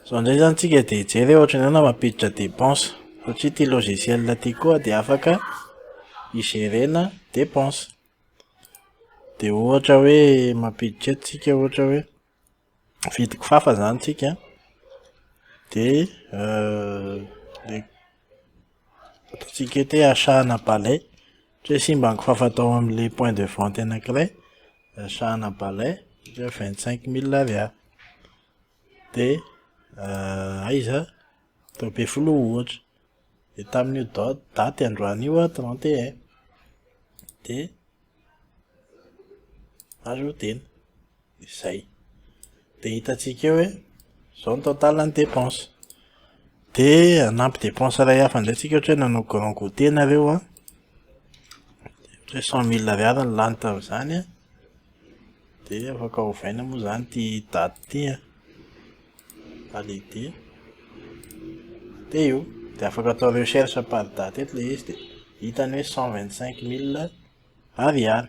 Zao ndray zany tsika de hijery ohatra ny anao mampiditra dépense satria ty logiciel ty koa de afaka higerena dépense. De ohatra hoe mampiditra eto tsika ohatra hoe vidy kifafa zany tsika de ataontsika eto hoe achahana balai, ohatra hoe simba ny kifafa atao am'le point de vente anankiray, achahana balai de 25 000 ariary. De aiza atao Befoloha ohatra, de tamin'io daty androany io 31 de ajoutena izay. De hitantsika eo hoe zao ny totaliny dépense. De anampy dépense iray hafa ndray tsika ohatra hoe nanao grand goûter nareo ohatra hoe 100 000 ariary ny lany tamin'izany de afaka ovaina moa zany ty daty ty validé de io de afaka atao recherche par date eto le izy de hitany hoe 125 000 ariary.